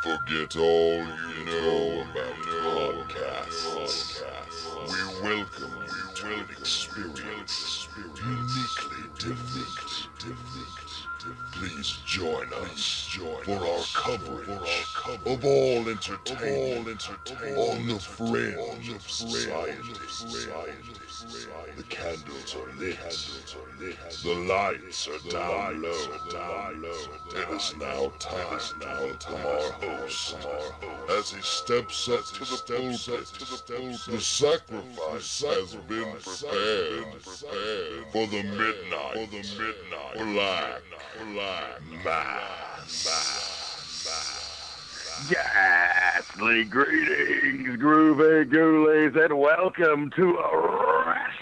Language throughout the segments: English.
Forget all you know about podcasts. We welcome you to an experience uniquely different. Please join us for our coverage of all entertainment on the fringe of society. The candles are lit, the lights are down low. It is now time to welcome our host as he steps up to the pulpit. The sacrifice has been prepared for the midnight black mass. Ghastly greetings, groovy ghoulies, and welcome to a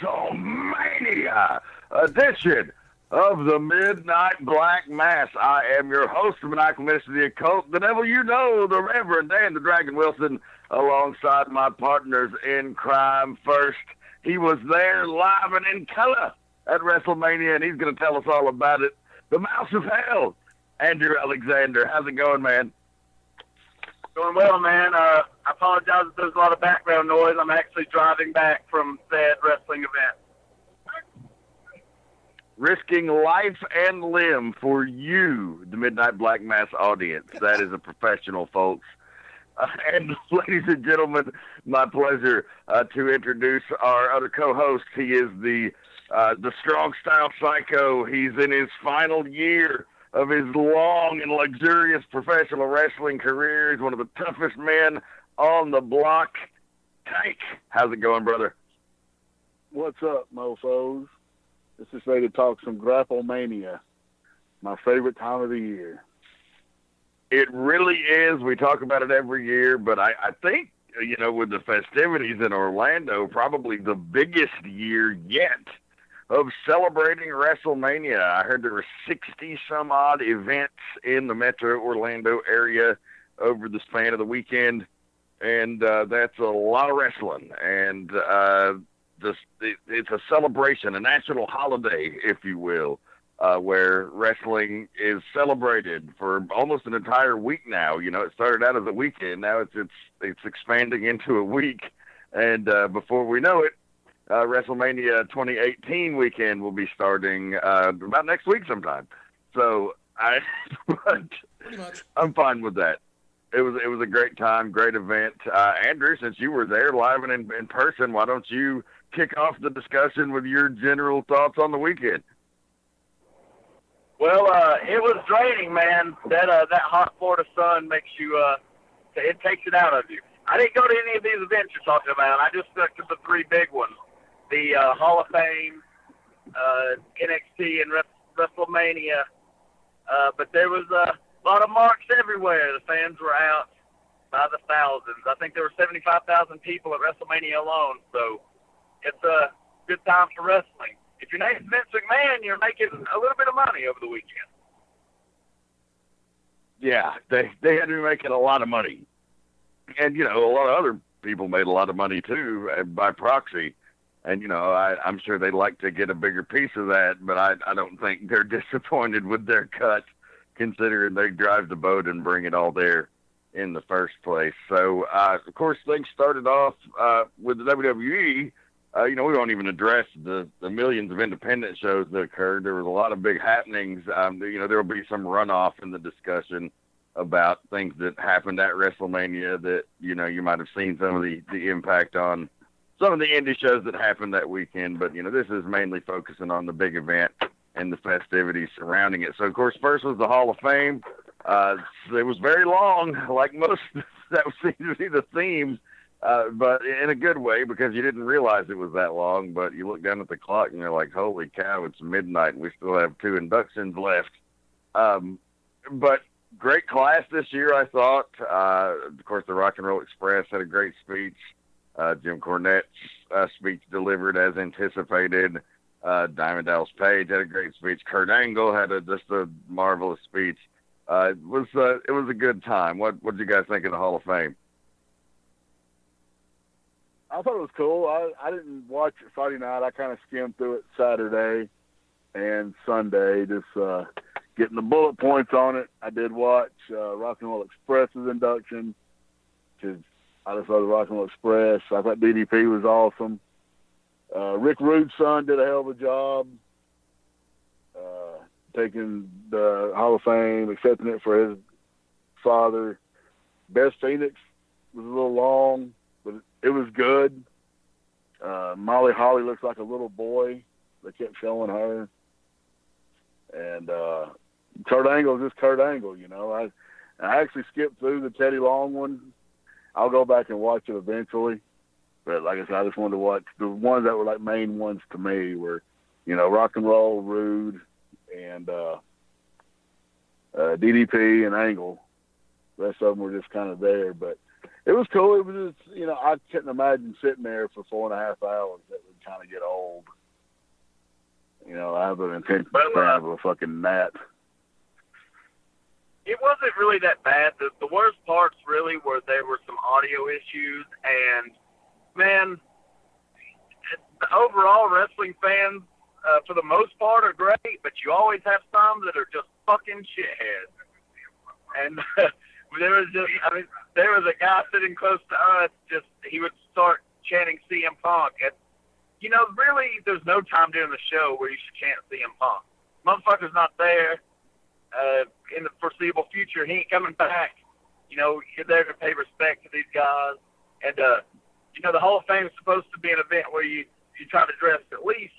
WrestleMania edition of the Midnight Black Mass. I am your host, the Maniacal Minister of the Occult, the devil you know, the Reverend Dan the Dragon Wilson, alongside my partners in crime. First, he was there live and in color at WrestleMania, and he's going to tell us all about it. The Mouse of Hell, Andrew Alexander. How's it going, man? Doing well, man. I apologize if there's a lot of background noise. I'm actually driving back from said wrestling event. Risking life and limb for you, the Midnight Black Mass audience. That is a professional, folks. And ladies and gentlemen, my pleasure to introduce our other co-host. He is the strong style psycho. He's in his final year of his long and luxurious professional wrestling career. He's one of the toughest men on the block. Tank, how's it going, brother? What's up, mofos? This is ready to talk some Grapplemania, my favorite time of the year. It really is. We talk about it every year, but I think, with the festivities in Orlando, probably the biggest year yet of celebrating WrestleMania. I heard there were 60-some-odd events in the Metro Orlando area over the span of the weekend, and that's a lot of wrestling. And it's a celebration, a national holiday, if you will, where wrestling is celebrated for almost an entire week now. It started out as a weekend. Now it's expanding into a week, and before we know it, WrestleMania 2018 weekend will be starting about next week sometime. So I'm fine with that. It was a great time, great event. Andrew, since you were there live and in person, why don't you kick off the discussion with your general thoughts on the weekend? Well, it was draining, man. That hot Florida sun makes you, it takes it out of you. I didn't go to any of these events you're talking about. I just stuck to the three big ones. The Hall of Fame, NXT, and WrestleMania. But there was a lot of marks everywhere. The fans were out by the thousands. I think there were 75,000 people at WrestleMania alone. So it's a good time for wrestling. If your name's Vince McMahon, you're making a little bit of money over the weekend. Yeah, they had to be making a lot of money. And, a lot of other people made a lot of money, too, by proxy. And, I'm sure they'd like to get a bigger piece of that, but I don't think they're disappointed with their cut, considering they drive the boat and bring it all there in the first place. So, of course, things started off with the WWE. We won't even address the millions of independent shows that occurred. There was a lot of big happenings. There will be some runoff in the discussion about things that happened at WrestleMania that, you might have seen some of the impact on some of the indie shows that happened that weekend, but, this is mainly focusing on the big event and the festivities surrounding it. So, of course, first was the Hall of Fame. It was very long, like most, that seems to be the theme, but in a good way, because you didn't realize it was that long, but you look down at the clock and you're like, holy cow, it's midnight and we still have 2 inductions left. But great class this year, I thought. Of course, the Rock and Roll Express had a great speech. Jim Cornette's speech delivered as anticipated. Diamond Dallas Page had a great speech. Kurt Angle had just a marvelous speech. It was a good time. What did you guys think of the Hall of Fame? I thought it was cool. I didn't watch it Friday night. I kind of skimmed through it Saturday and Sunday, just getting the bullet points on it. I did watch Rock and Roll Express's induction, because I just love the Rock and Roll Express. I thought DDP was awesome. Rick Rude's son did a hell of a job taking the Hall of Fame, accepting it for his father. Best Phoenix was a little long, but it was good. Molly Holly looks like a little boy. They kept showing her. And Kurt Angle is just Kurt Angle, you know. I actually skipped through the Teddy Long one. I'll go back and watch it eventually. But like I said, I just wanted to watch the ones that were like main ones to me were, you know, Rock and Roll, Rude, and DDP and Angle. The rest of them were just kind of there, but it was cool. It was just, you know, I couldn't imagine sitting there for 4.5 hours. That would kind of get old. You know, I have an intense fan of a fucking gnat. It wasn't really that bad. The worst parts really were there were some audio issues, and man, the overall wrestling fans for the most part are great, but you always have some that are just fucking shitheads. And there was a guy sitting close to us. He would start chanting CM Punk. And, you know, really, there's no time during the show where you should chant CM Punk. Motherfucker's not there. In the foreseeable future, he ain't coming back. You know, you're there to pay respect to these guys. And, you know, the Hall of Fame is supposed to be an event where you try to dress at least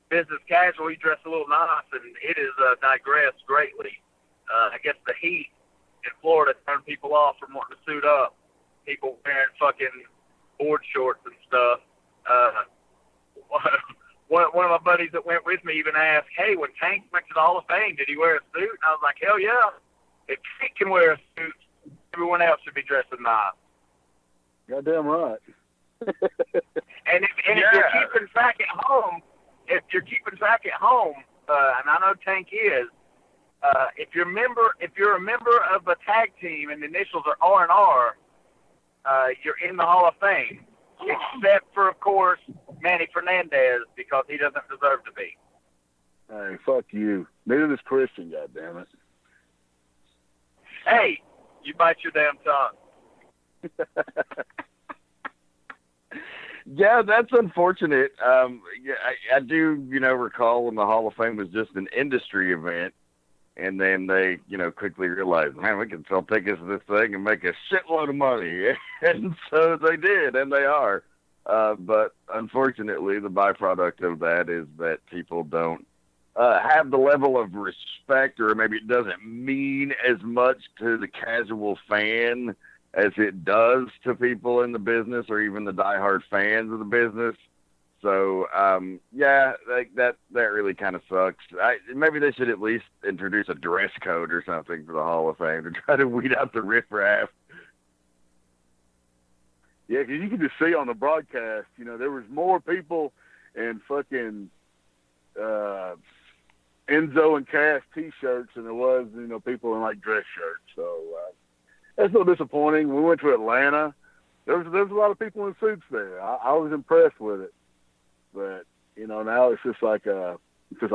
business casual. You dress a little nice, and it is digressed greatly. I guess the heat in Florida turned people off from wanting to suit up. People wearing fucking board shorts and stuff. One of my buddies that went with me even asked, hey, when Tank went to the Hall of Fame, did he wear a suit? And I was like, hell yeah. If Tank can wear a suit, everyone else should be dressing nice. Goddamn right. And if you're keeping track at home, and I know Tank is, if you're a member of a tag team and the initials are R&R, you're in the Hall of Fame. Except for, of course, Manny Fernandez, because he doesn't deserve to be. Hey, fuck you. Neither does Christian, goddammit. Hey, you bite your damn tongue. Yeah, that's unfortunate. I do, you know, recall when the Hall of Fame was just an industry event, and then they, you know, quickly realized, man, we can sell tickets to this thing and make a shitload of money. And so they did, and they are. But unfortunately, the byproduct of that is that people don't have the level of respect, or maybe it doesn't mean as much to the casual fan as it does to people in the business, or even the diehard fans of the business. So, yeah, like that really kind of sucks. Maybe they should at least introduce a dress code or something for the Hall of Fame to try to weed out the riffraff. Yeah, because you could just see on the broadcast, you know, there was more people in fucking Enzo and Cass T-shirts than there was, you know, people in, like, dress shirts. So, that's a little disappointing. We went to Atlanta. There was a lot of people in suits there. I was impressed with it. But, you know, now it's just like a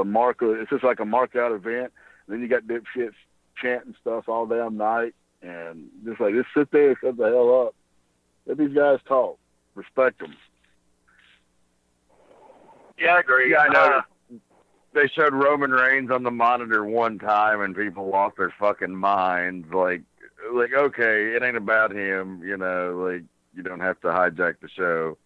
mark out event. And then you got dipshits chanting stuff all damn night, and just sit there and shut the hell up. Let these guys talk. Respect them. Yeah, I agree. Yeah, I know. They showed Roman Reigns on the monitor one time, and people lost their fucking minds. Like, okay, it ain't about him, you know, like, you don't have to hijack the show.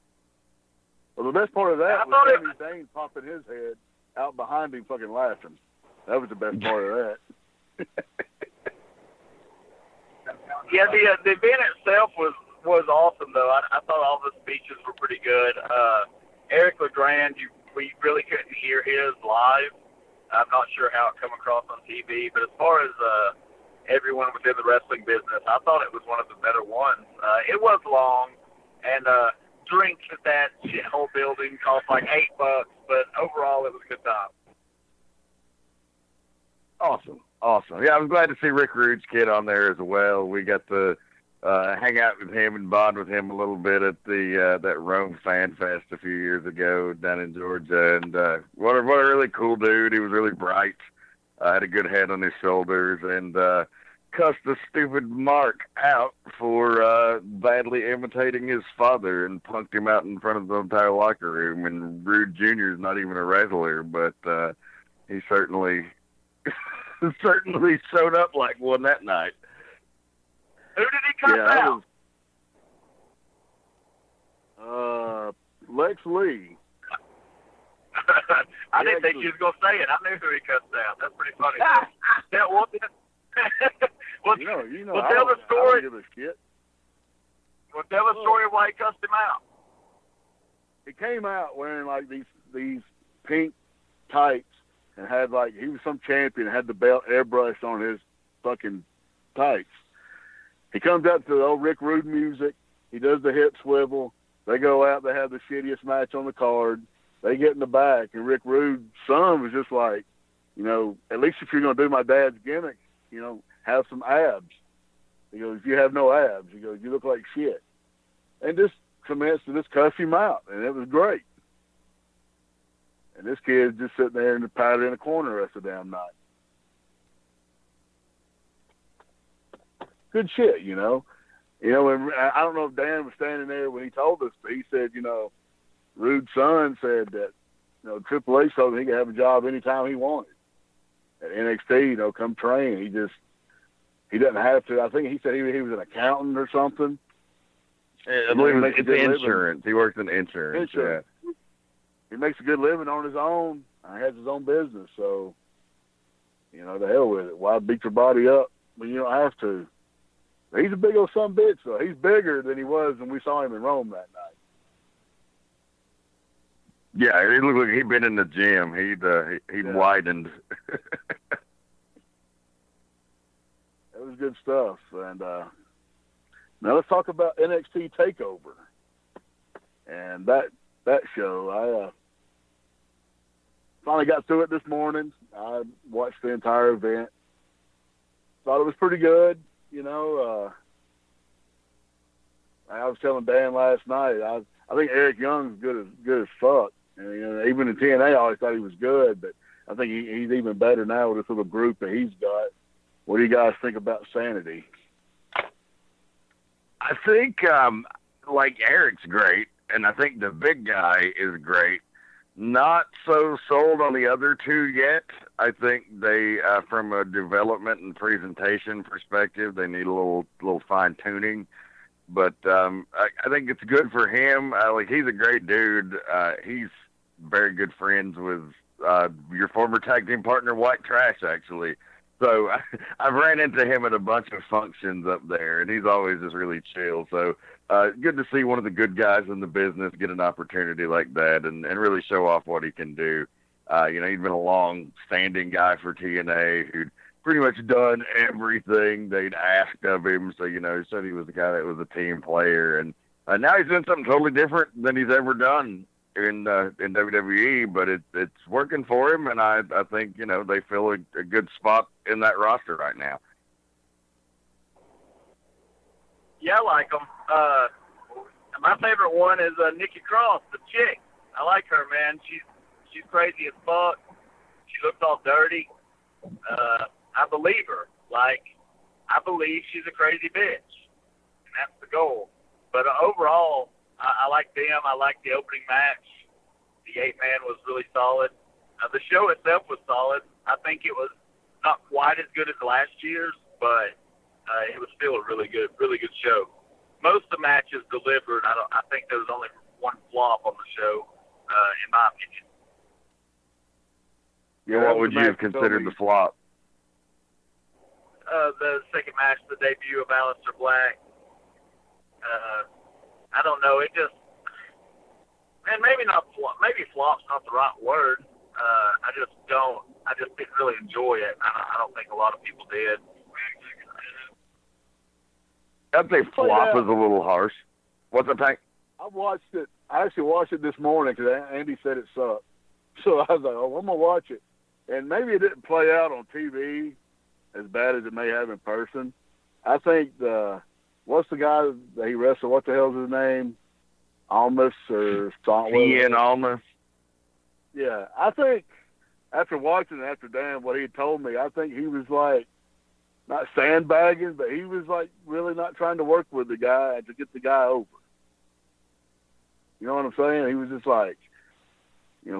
Well, the best part of that was Sami Zayn popping his head out behind him fucking laughing. That was the best part of that. Yeah, the event itself was awesome, though. I thought all the speeches were pretty good. Eric LeGrand, we really couldn't hear his live. I'm not sure how it come across on TV, but as far as everyone within the wrestling business, I thought it was one of the better ones. It was long, and drinks at that shithole building cost like $8, but overall it was a good time. Awesome. Yeah, I was glad to see Rick Rude's kid on there as well. We got to hang out with him and bond with him a little bit at the that Rome Fan Fest a few years ago down in Georgia. And what a really cool dude. He was really bright. had a good head on his shoulders, and cussed the stupid Mark out for badly imitating his father and punked him out in front of the entire locker room. And Rude Jr. is not even a wrestler, but he certainly certainly showed up like one that night. Who did he cuss out? Lex Lee. I didn't think you was gonna say it. I knew who he cussed out. That's pretty funny. That was you know, well, tell the story. I don't give a shit. Well, tell the story of why he cussed him out. He came out wearing like these pink tights and had like he was some champion, had the belt airbrushed on his fucking tights. He comes out to the old Rick Rude music. He does the hip swivel. They go out. They have the shittiest match on the card. They get in the back, and Rick Rude's son was just like, you know, at least if you're going to do my dad's gimmick, you know, have some abs. He goes, if you have no abs, he goes, you look like shit. And just commenced to just cuss him out, and it was great. And this kid's just sitting there in the powder in the corner the rest of the damn night. Good shit, you know. You know, and I don't know if Dan was standing there when he told us, but he said, you know, Rude's son said that, you know, Triple H told him he could have a job anytime he wanted at NXT. You know, come train. He doesn't have to. I think he said he was an accountant or something. I believe it's insurance. He works in insurance. Yeah. He makes a good living on his own. He has his own business, so you know, the hell with it. Why beat your body up when you don't have to? He's a big old son of a bitch, though. He's bigger than he was when we saw him in Rome that night. Yeah, he looked like he'd been in the gym. He'd widened. It was good stuff. And now let's talk about NXT TakeOver. And that show, I finally got through it this morning. I watched the entire event. Thought it was pretty good. You know, I was telling Dan last night, I think Eric Young's good as fuck. And, you know, even in TNA, I always thought he was good, but I think he's even better now with this little group that he's got. What do you guys think about Sanity? I think, like, Eric's great, and I think the big guy is great. Not so sold on the other two yet. I think they, from a development and presentation perspective, they need a little fine tuning. But I think it's good for him. Like, he's a great dude. He's very good friends with your former tag team partner, White Trash, actually. So I've ran into him at a bunch of functions up there, and he's always just really chill. So good to see one of the good guys in the business get an opportunity like that and really show off what he can do. You know, he'd been a long-standing guy for TNA who'd pretty much done everything they'd asked of him. So, you know, he said he was the guy that was a team player. And now he's doing something totally different than he's ever done in WWE, but it's working for him, and I think, you know, they fill a good spot in that roster right now. Yeah, I like them. My favorite one is Nikki Cross, the chick. I like her, man. She's crazy as fuck. She looks all dirty. I believe her. Like, I believe she's a crazy bitch, and that's the goal. But overall, I like them. I like the opening match. The 8-man was really solid. The show itself was solid. I think it was not quite as good as last year's, but it was still a really good show. Most of the matches delivered. I think there was only one flop on the show, in my opinion. Yeah, what would you have considered the flop? The second match, the debut of Aleister Black. I don't know. It just, and maybe flop's not the right word. I just didn't really enjoy it. I don't think a lot of people did. I'd say flop is a little harsh. What's up, Tank? I actually watched it this morning because Andy said it sucked. So I was like, oh, I'm going to watch it. And maybe it didn't play out on TV as bad as it may have in person. I think what's the guy that he wrestled? What the hell's his name? Almas or something? Ian Almas. Yeah, I think after watching it, after Dan, what he had told me, I think he was like, not sandbagging, but he was like really not trying to work with the guy to get the guy over. You know what I'm saying? He was just like,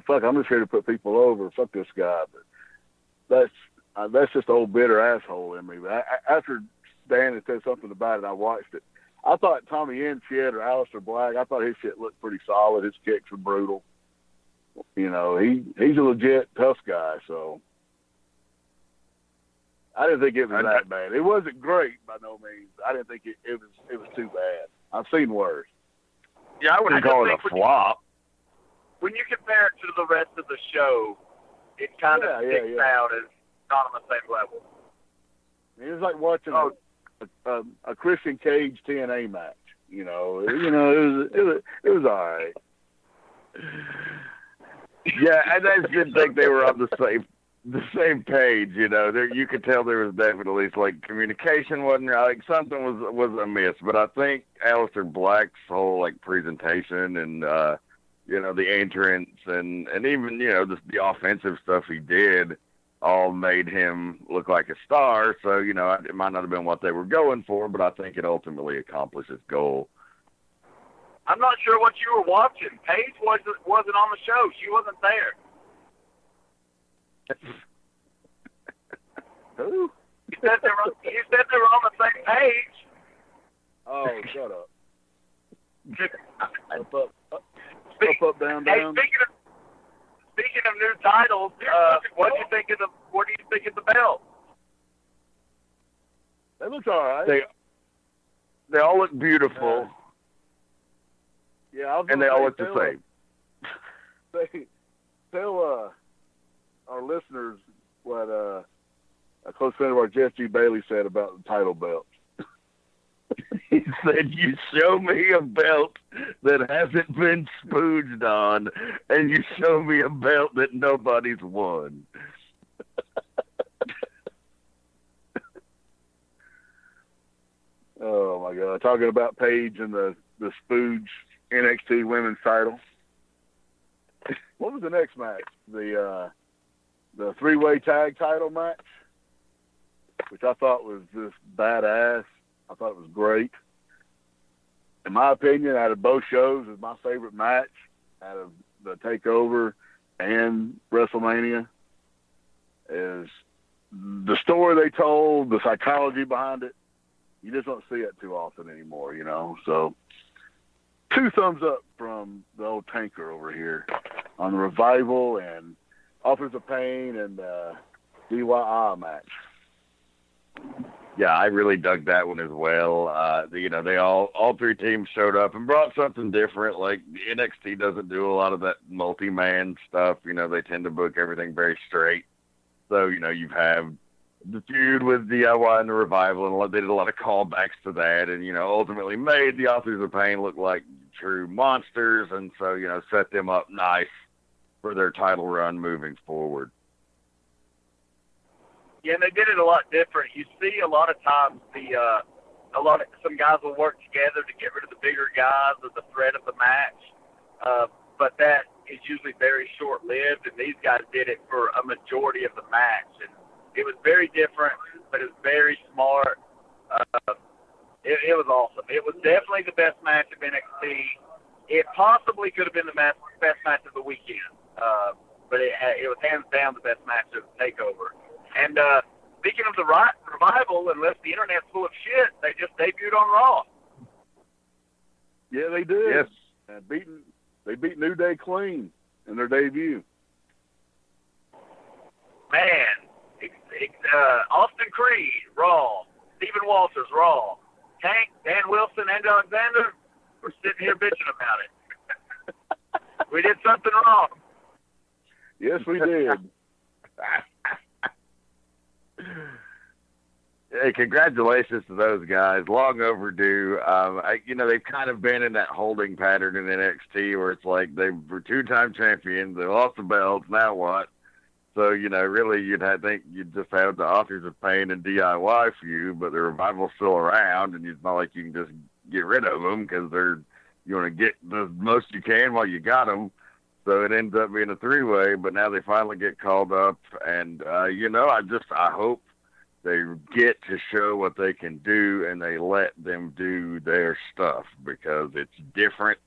fuck, I'm just here to put people over. Fuck this guy. But that's just old bitter asshole in me. But after Dan had said something about it, I watched it. I thought Tommy End shit or Aleister Black, I thought his shit looked pretty solid. His kicks were brutal. He's a legit tough guy, so I didn't think it was that bad. It wasn't great by no means. I didn't think it was too bad. I've seen worse. Yeah, I wouldn't call it a flop. When you compare it to the rest of the show, it kind of sticks out as not on the same level. It was like watching a Christian Cage TNA match. It was all right. Yeah, I just didn't think they were on the same page. You could tell there was definitely like communication wasn't right. Like something was amiss. But I think Aleister Black's whole like presentation and the entrance and even the offensive stuff he did all made him look like a star. So it might not have been what they were going for, but I think it ultimately accomplished its goal. I'm not sure what you were watching. Paige wasn't on the show. She wasn't there. Who? You said they were on the same page. Oh, shut up. Up, down. Hey, speaking of new titles, what do you think of the belt? They look all right. They all look beautiful. And they all look the same. Tell our listeners what a close friend of ours, Jeff G. Bailey, said about the title belt. He said, "You show me a belt that hasn't been spooged on, and you show me a belt that nobody's won." Oh my God! Talking about Paige and the spooge NXT Women's title. What was the next match? The three-way tag title match, which I thought was just badass. I thought it was great. In my opinion, out of both shows, is my favorite match out of the TakeOver and WrestleMania. Is the story they told, the psychology behind it. You just don't see it too often anymore, So, 2 thumbs up from the old tanker over here on the Revival and Authors of Pain and DIY match. Yeah, I really dug that one as well. They all 3 teams showed up and brought something different. Like NXT doesn't do a lot of that multi-man stuff. They tend to book everything very straight. So, you've had the feud with DIY and the Revival, and they did a lot of callbacks to that, and ultimately made the Authors of Pain look like true monsters, and so set them up nice for their title run moving forward. Yeah, and they did it a lot different. You see a lot of times some guys will work together to get rid of the bigger guys or the threat of the match, but that is usually very short-lived, and these guys did it for a majority of the match, and it was very different, but it was very smart. It was awesome. It was definitely the best match of NXT. It possibly could have been the best match of the weekend, but it was hands down the best match of TakeOver. And speaking of the Revival, unless the internet's full of shit, they just debuted on Raw. Yeah, they did. Yes. And they beat New Day clean in their debut. Man, Austin Creed, Raw. Stephen Walters, Raw. Tank, Dan Wilson, and Alexander, we're sitting here bitching about it. We did something wrong. Yes, we did. Hey, congratulations to those guys. Long overdue. They've kind of been in that holding pattern in NXT where it's like they were 2-time champions. They lost the belts. Now what? So, really you'd think you'd just have the Authors of Pain and DIY feud, but the Revival's still around, and it's not like you can just get rid of them because you want to get the most you can while you got them. So it ends up being a three-way, but now they finally get called up. And, I hope they get to show what they can do and they let them do their stuff because it's different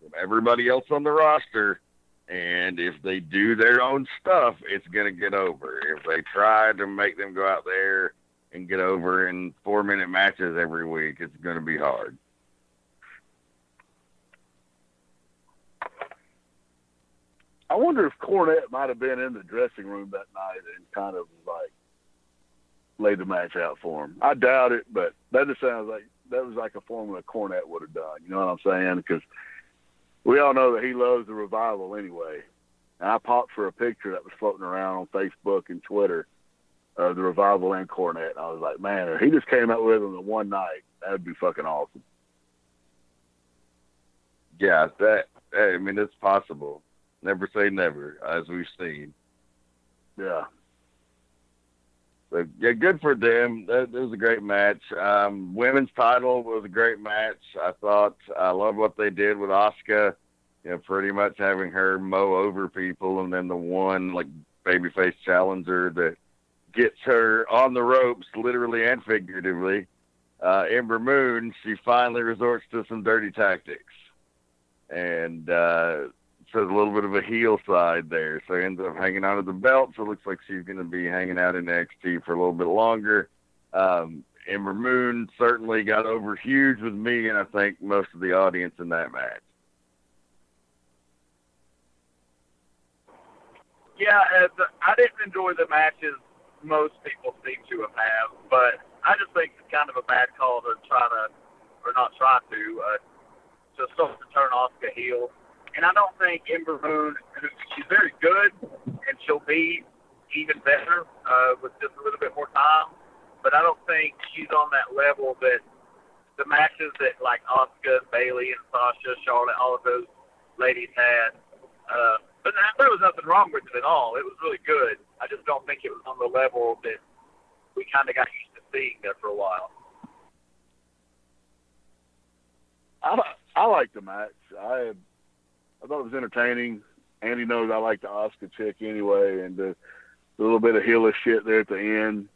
from everybody else on the roster. And if they do their own stuff, it's going to get over. If they try to make them go out there and get over in 4-minute matches every week, it's going to be hard. I wonder if Cornette might have been in the dressing room that night and kind of like laid the match out for him. I doubt it, but that just sounds like that was like a formula Cornette would have done. You know what I'm saying? Because we all know that he loves the Revival anyway. And I popped for a picture that was floating around on Facebook and Twitter of the Revival and Cornette. And I was like, man, if he just came out with him in one night, that would be fucking awesome. Yeah, it's possible. Never say never, as we've seen. Yeah. So, yeah, good for them. That was a great match. Women's title was a great match. I love what they did with Asuka, pretty much having her mow over people, and then the one like babyface challenger that gets her on the ropes, literally and figuratively. Ember Moon, she finally resorts to some dirty tactics. And so a little bit of a heel side there. So ends up hanging out of the belt. So it looks like she's going to be hanging out in NXT for a little bit longer. Ember Moon certainly got over huge with me, and I think most of the audience in that match. Yeah, I didn't enjoy the matches most people seem to have, but I just think it's kind of a bad call to start to turn Asuka heel. And I don't think Ember Moon, she's very good, and she'll be even better with just a little bit more time. But I don't think she's on that level that the matches that like Asuka, Bayley, and Sasha, Charlotte, all of those ladies had. But there was nothing wrong with it at all. It was really good. I just don't think it was on the level that we kind of got used to seeing there for a while. I liked the match. I thought it was entertaining. Andy knows I like the Asuka chick anyway, and the little bit of heelish shit there at the end.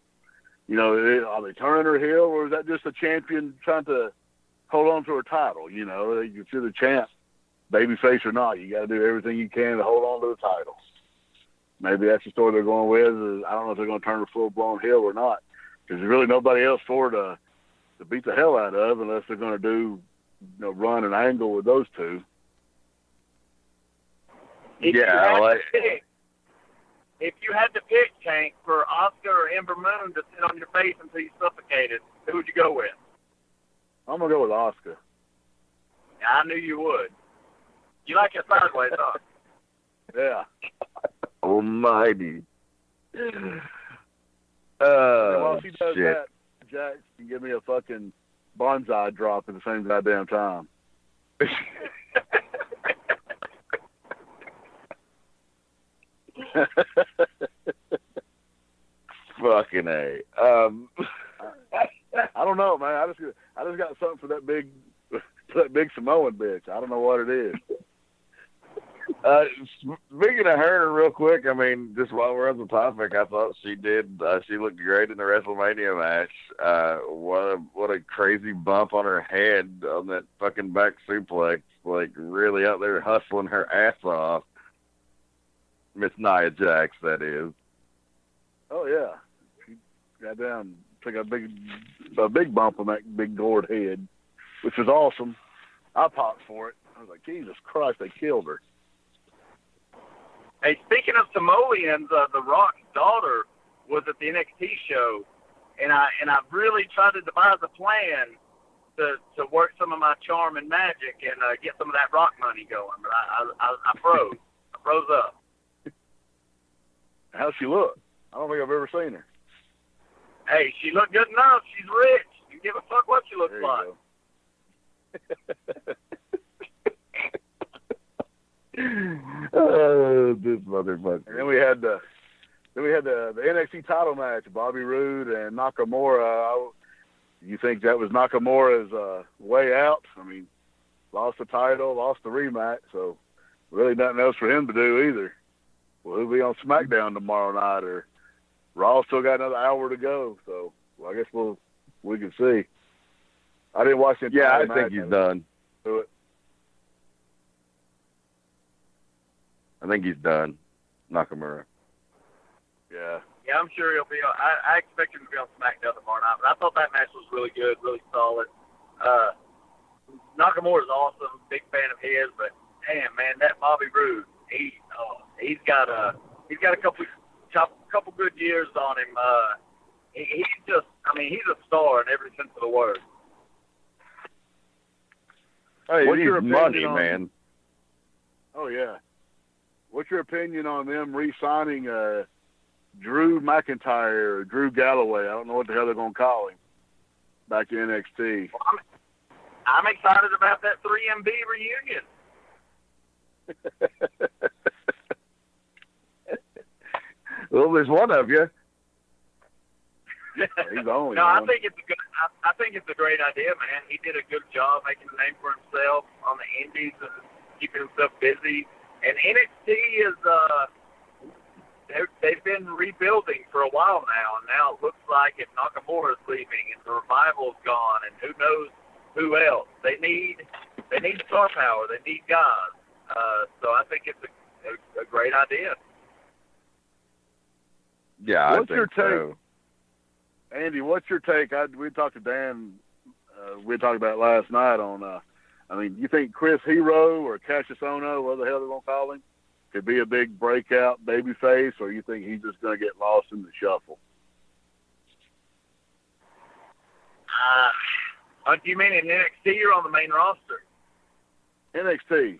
Are they turning her heel, or is that just a champion trying to hold on to her title? You're the champ, babyface or not. You got to do everything you can to hold on to the title. Maybe that's the story they're going with. I don't know if they're going to turn her full-blown heel or not, because there's really nobody else for her to beat the hell out of unless they're going to do run an angle with those two. If you had to pick, Tank, for Asuka or Ember Moon to sit on your face until you suffocated, who would you go with? I'm going to go with Asuka. Yeah, I knew you would. You like it sideways, huh? Yeah. Almighty. While she does that, Jax can give me a fucking bonsai drop at the same goddamn time. Fucking A. I don't know, man. I just got something for that big Samoan bitch. I don't know what it is. Speaking of her, real quick, just while we're on the topic, I thought she looked great in the WrestleMania match. What a crazy bump on her head on that fucking back suplex. Like, really out there hustling her ass off. Miss Nia Jax, that is. Oh, yeah. She got down, took a big bump on that big gourd head, which was awesome. I popped for it. I was like, Jesus Christ, they killed her. Hey, speaking of Samoans, The Rock's daughter was at the NXT show, and I've really tried to devise a plan to work some of my charm and magic and get some of that Rock money going. But I froze. I froze up. How's she look? I don't think I've ever seen her. Hey, she looked good enough. She's rich. You give a fuck what she looks like. Oh, this motherfucker. And then we had the NXT title match, Bobby Roode and Nakamura. You think that was Nakamura's way out? Lost the title, lost the rematch, so really nothing else for him to do either. Well, he'll be on SmackDown tomorrow night, or Raw still got another hour to go. So I guess we can see. I didn't watch it. Yeah, I think he's done. Do it. I think he's done, Nakamura. Yeah. Yeah, I'm sure he'll be on. I expect him to be on SmackDown tomorrow night, but I thought that match was really good, really solid. Nakamura's awesome, big fan of his, but damn, man, that Bobby Roode, he's got a couple good years on him. He's just, I mean, he's a star in every sense of the word. Hey, What's he's your money, opinion on- man. Oh yeah. What's your opinion on them re-signing Drew McIntyre or Drew Galloway? I don't know what the hell they're gonna call him. Back to NXT. Well, I'm excited about that 3MB reunion. Well, there's one of you. He's the only No, one. I think it's a great idea, man. He did a good job making a name for himself on the indies and keeping himself busy. And NXT is they've been rebuilding for a while now, and now it looks like if Nakamura's leaving and the revival's gone, and who knows who else. They need star power. They need guys. So I think it's a great idea. Yeah, What's I your think so. Andy, what's your take? We talked to Dan. We talked about it last night on. I mean, you think Chris Hero or Cassius Ohno, what the hell they're gonna call him, could be a big breakout babyface, or you think he's just gonna get lost in the shuffle? Do you mean in NXT or on the main roster? NXT.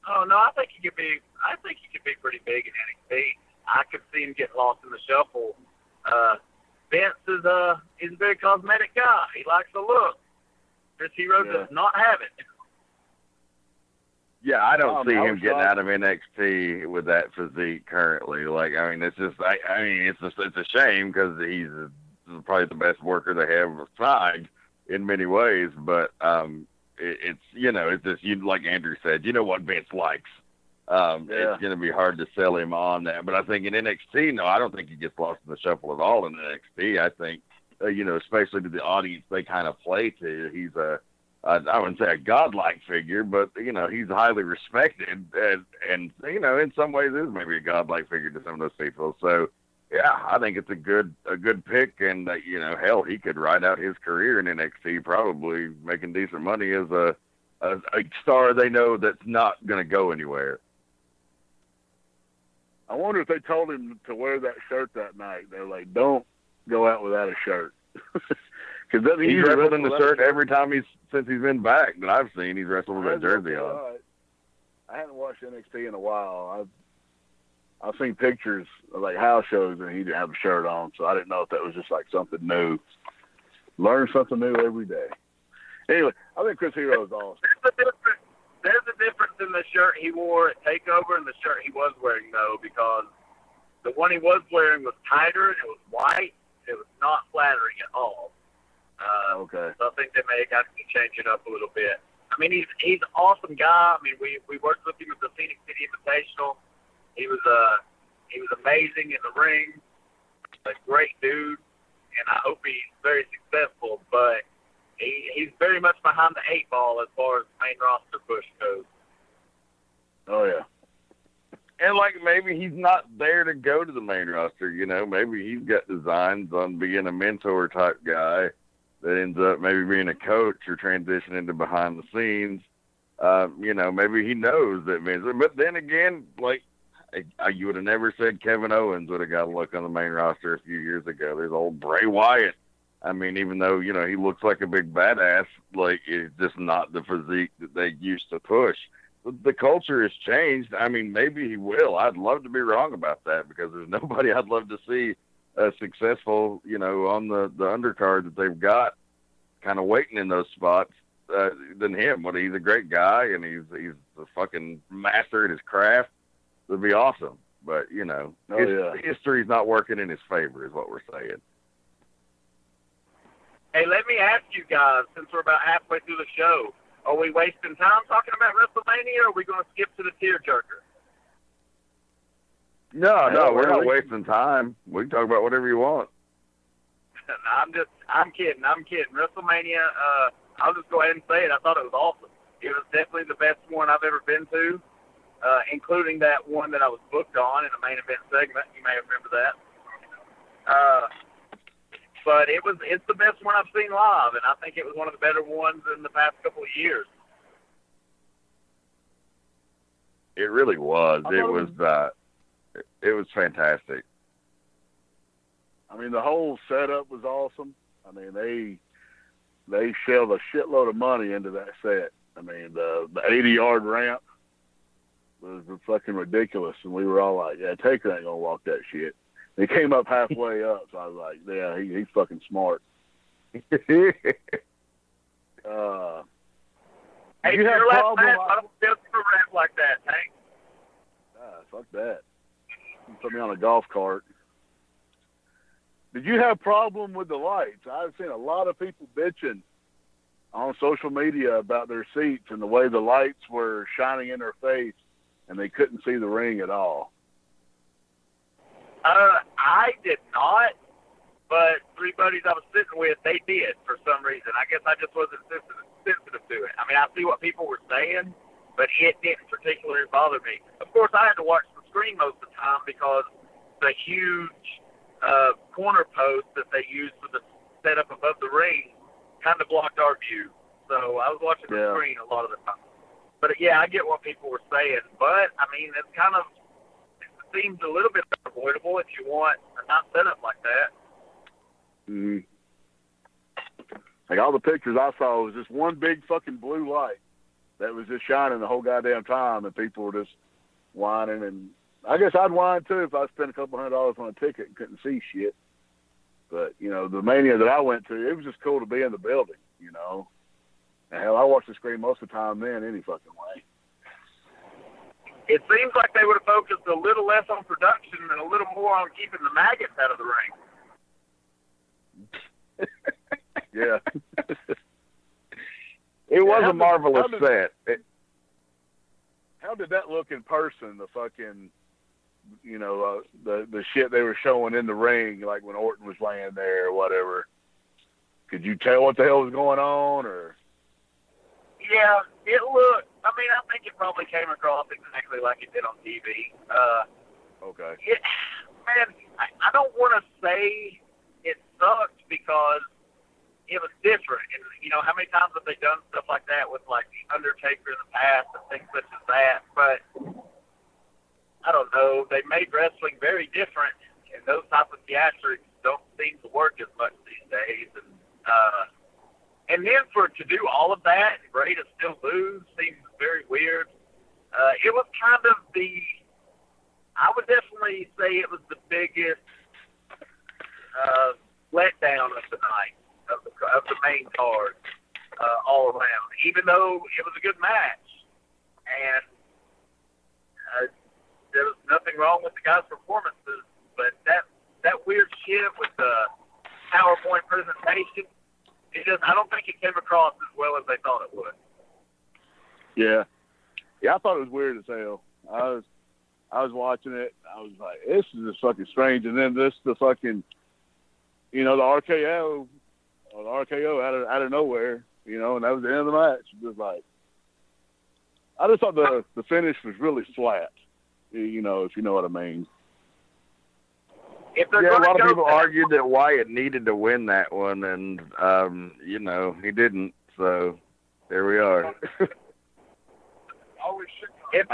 Oh no, I think he could be pretty big in NXT. I could see him get lost in the shuffle. Vince is a very cosmetic guy. He likes the look. Chris Hero does not have it. Yeah, I don't see I him was getting shocked. out of NXT with that physique currently. Like, I mean, it's just, it's a shame because he's probably the best worker they have signed in many ways. But it's just like Andrew said, you know what Vince likes. It's going to be hard to sell him on that. But I think in NXT, no, I don't think he gets lost in the shuffle at all in NXT. I think, especially to the audience they kind of play to, he's I wouldn't say a godlike figure, but, he's highly respected and in some ways is maybe a godlike figure to some of those people. So, yeah, I think it's a good pick. And, hell, he could ride out his career in NXT, probably making decent money as a star they know that's not going to go anywhere. I wonder if they told him to wear that shirt that night. They're like, don't go out without a shirt. Because he's wrestled in the shirt every time since he's been back that I've seen. He's wrestled with that jersey on. Right. I haven't watched NXT in a while. I've seen pictures of like house shows and he didn't have a shirt on, so I didn't know if that was just like something new. Learn something new every day. Anyway, I think Chris Hero is awesome. There's a difference in the shirt he wore at TakeOver and the shirt he was wearing, though, because the one he was wearing was tighter and it was white. It was not flattering at all. Okay. So I think they may have to change it up a little bit. I mean, he's an awesome guy. I mean, we worked with him at the Phoenix City Invitational. He was amazing in the ring, a great dude, and I hope he's very successful. But he's very much behind the eight ball as far as main roster push goes. Oh yeah. And maybe he's not there to go to the main roster, maybe he's got designs on being a mentor type guy that ends up maybe being a coach or transition into behind the scenes. Maybe he knows that Vince, but then again, you would have never said Kevin Owens would have got a look on the main roster a few years ago. There's old Bray Wyatt. I mean, even though, he looks like a big badass, it's just not the physique that they used to push. The culture has changed. I mean, maybe he will. I'd love to be wrong about that because there's nobody I'd love to see successful, on the undercard that they've got kind of waiting in those spots than him. But he's a great guy and he's a fucking master at his craft. It'd be awesome. But, history's not working in his favor is what we're saying. Hey, let me ask you guys, since we're about halfway through the show, Are we wasting time talking about WrestleMania, or are we going to skip to the tearjerker? No, we're not wasting time. We can talk about whatever you want. I'm kidding. WrestleMania, I'll just go ahead and say it. I thought it was awesome. It was definitely the best one I've ever been to, including that one that I was booked on in the main event segment. You may remember that. But it's the best one I've seen live, and I think it was one of the better ones in the past couple of years. It really was. It was fantastic. I mean, the whole setup was awesome. I mean, they shelled a shitload of money into that set. I mean, the 80-yard ramp was fucking ridiculous, and we were all like, yeah, Taker ain't gonna walk that shit. He came up halfway up, so I was like, yeah, he's fucking smart. Hey, you have last match, I don't feel for a ramp like that, Hank. Fuck that. You put me on a golf cart. Did you have a problem with the lights? I've seen a lot of people bitching on social media about their seats and the way the lights were shining in their face and they couldn't see the ring at all. I did not, but three buddies I was sitting with, they did for some reason. I guess I just wasn't sensitive to it. I mean, I see what people were saying, but it didn't particularly bother me. Of course, I had to watch the screen most of the time because the huge corner post that they used for the setup above the ring kind of blocked our view. So I was watching the screen a lot of the time. But yeah, I get what people were saying. But I mean, it seems a little bit avoidable if you want a nice setup like that. Mm-hmm. Like all the pictures I saw was just one big fucking blue light that was just shining the whole goddamn time, and people were just whining. And I guess I'd whine too if I spent a couple $100 on a ticket and couldn't see shit. But you know, the Mania that I went to, it was just cool to be in the building. You know, and hell, I watched the screen most of the time then any fucking way. It seems like they would have focused a little less on production and a little more on keeping the maggots out of the ring. Yeah. It was a marvelous set. How did that look in person? The fucking, you know, the shit they were showing in the ring, like when Orton was laying there or whatever. Could you tell what the hell was going on, or? Yeah, it looked. I mean, I think it probably came across exactly like it did on TV. Okay. Man, I don't want to say it sucked because it was different. And, you know, how many times have they done stuff like that with, like, The Undertaker in the past and things such as that? But, I don't know. They made wrestling very different, and those type of theatrics don't seem to work as much these days. And then to do all of that, Bray to still lose seems very weird. It was kind of I would definitely say it was the biggest letdown of the night, of the main card, all around. Even though it was a good match, and there was nothing wrong with the guys' performances, but that weird shit with the PowerPoint presentation, I don't think it came across as well as they thought it would. Yeah, I thought it was weird as hell. I was watching it. I was like, this is just fucking strange. And then the fucking, you know, the RKO out of nowhere, you know, and that was the end of the match. Just like, I just thought the finish was really flat, you know, if you know what I mean. A lot of people argued that Wyatt needed to win that one, and you know, he didn't. So there we are. If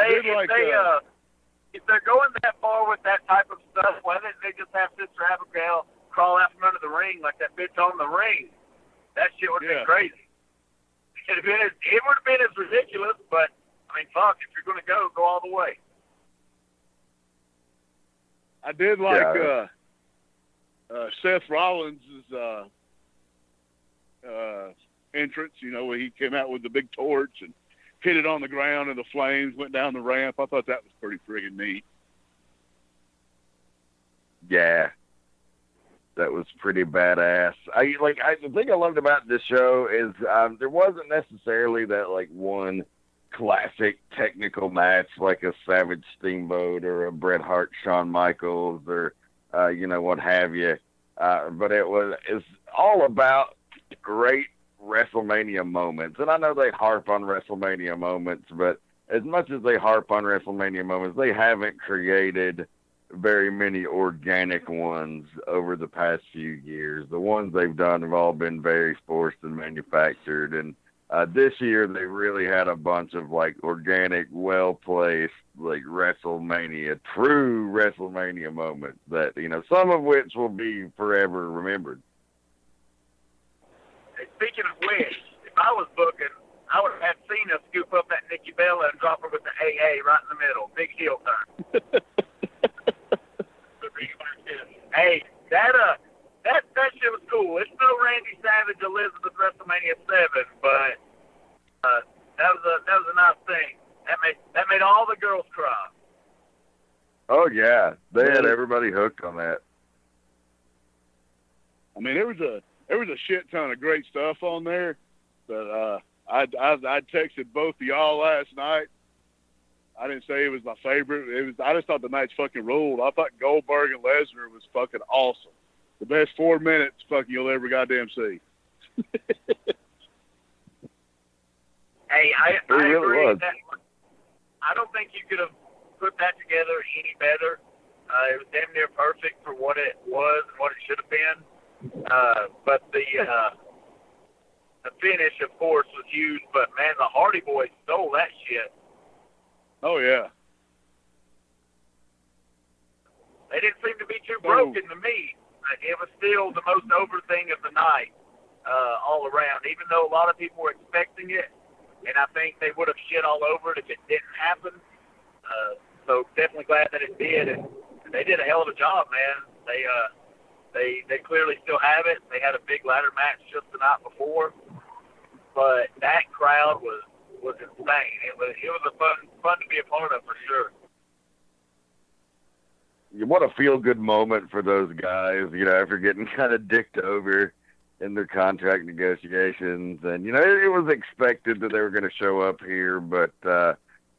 they're going that far with that type of stuff, why didn't they just have Sister Abigail crawl out from under the ring like that bitch on the ring? That shit would have been crazy. It would have been as ridiculous, but I mean, fuck, if you're going to go all the way. I did like Seth Rollins' entrance, you know, where he came out with the big torch and hit it on the ground and the flames went down the ramp. I thought that was pretty friggin' neat. Yeah. that was pretty badass. The thing I loved about this show is there wasn't necessarily that like one classic technical match like a Savage Steamboat or a Bret Hart Shawn Michaels or what have you. But it's all about great WrestleMania moments. And I know they harp on WrestleMania moments, but as much as they harp on WrestleMania moments, they haven't created very many organic ones over the past few years. The ones they've done have all been very forced and manufactured. And this year they really had a bunch of like organic, well-placed, like true WrestleMania moments that, some of which will be forever remembered. Hey, speaking of which, if I was booking, I would have Cena scoop up that Nikki Bella and drop her with the AA right in the middle. Big heel turn. Hey, that shit was cool. It's no Randy Savage Elizabeth WrestleMania 7, but that was a nice thing. That made all the girls cry. Oh yeah, they had everybody hooked on that. I mean, there was a shit ton of great stuff on there, but I texted both of y'all last night. I didn't say it was my favorite. I just thought the match fucking ruled. I thought Goldberg and Lesnar was fucking awesome. The best 4 minutes fucking you'll ever goddamn see. Hey, I really agree. was. I don't think you could have put that together any better. It was damn near perfect for what it was and what it should have been. But the finish, of course, was huge. But man, the Hardy Boys stole that shit. Oh yeah. They didn't seem to be too broken to me. It was still the most over thing of the night, all around. Even though a lot of people were expecting it, and I think they would have shit all over it if it didn't happen. So definitely glad that it did, and they did a hell of a job, man. They clearly still have it. They had a big ladder match just the night before, but that crowd was insane. It was a fun to be a part of for sure. What a feel-good moment for those guys, after getting kind of dicked over in their contract negotiations. And, it was expected that they were going to show up here, but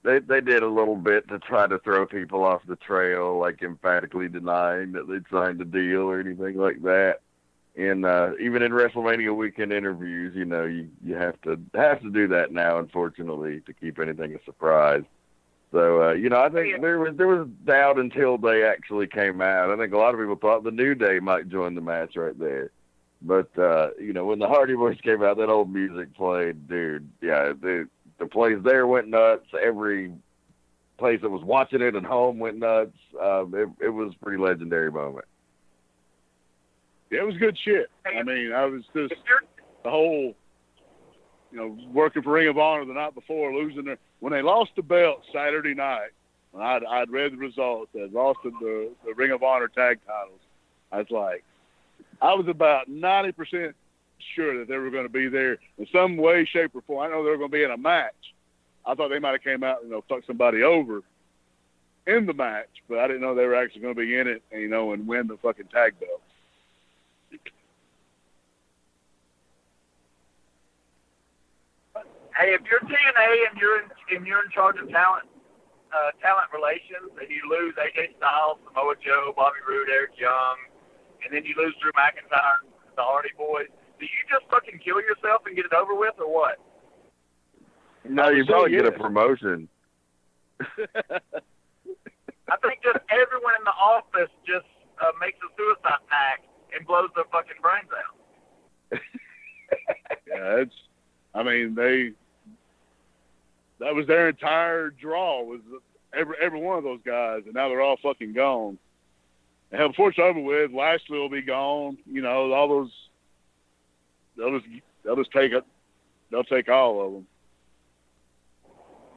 they did a little bit to try to throw people off the trail, like emphatically denying that they'd signed a deal or anything like that. And even in WrestleMania weekend interviews, you have to do that now, unfortunately, to keep anything a surprise. So, I think there was doubt until they actually came out. I think a lot of people thought the New Day might join the match right there. But, when the Hardy Boys came out, that old music played, dude, yeah, the place there went nuts. Every place that was watching it at home went nuts. It was a pretty legendary moment. Yeah, it was good shit. I mean, I was just the whole, working for Ring of Honor the night before, losing when they lost the belt Saturday night. When I'd read the results, they lost the Ring of Honor tag titles. I was about 90% sure that they were going to be there in some way, shape, or form. I know they were going to be in a match. I thought they might have came out and fuck somebody over in the match, but I didn't know they were actually going to be in it, and win the fucking tag belt. Hey, if you're TNA and you're in charge of talent relations, and you lose AJ Styles, Samoa Joe, Bobby Roode, Eric Young, and then you lose Drew McIntyre, the Hardy Boys, do you just fucking kill yourself and get it over with, or what? No, you probably get a promotion. I think just everyone in the office just makes a suicide pact and blows their fucking brains out. Yeah, that was their entire draw, was every one of those guys, and now they're all fucking gone. And hell, before it's over with, Lashley will be gone. All those, they'll just take it. They'll take all of them.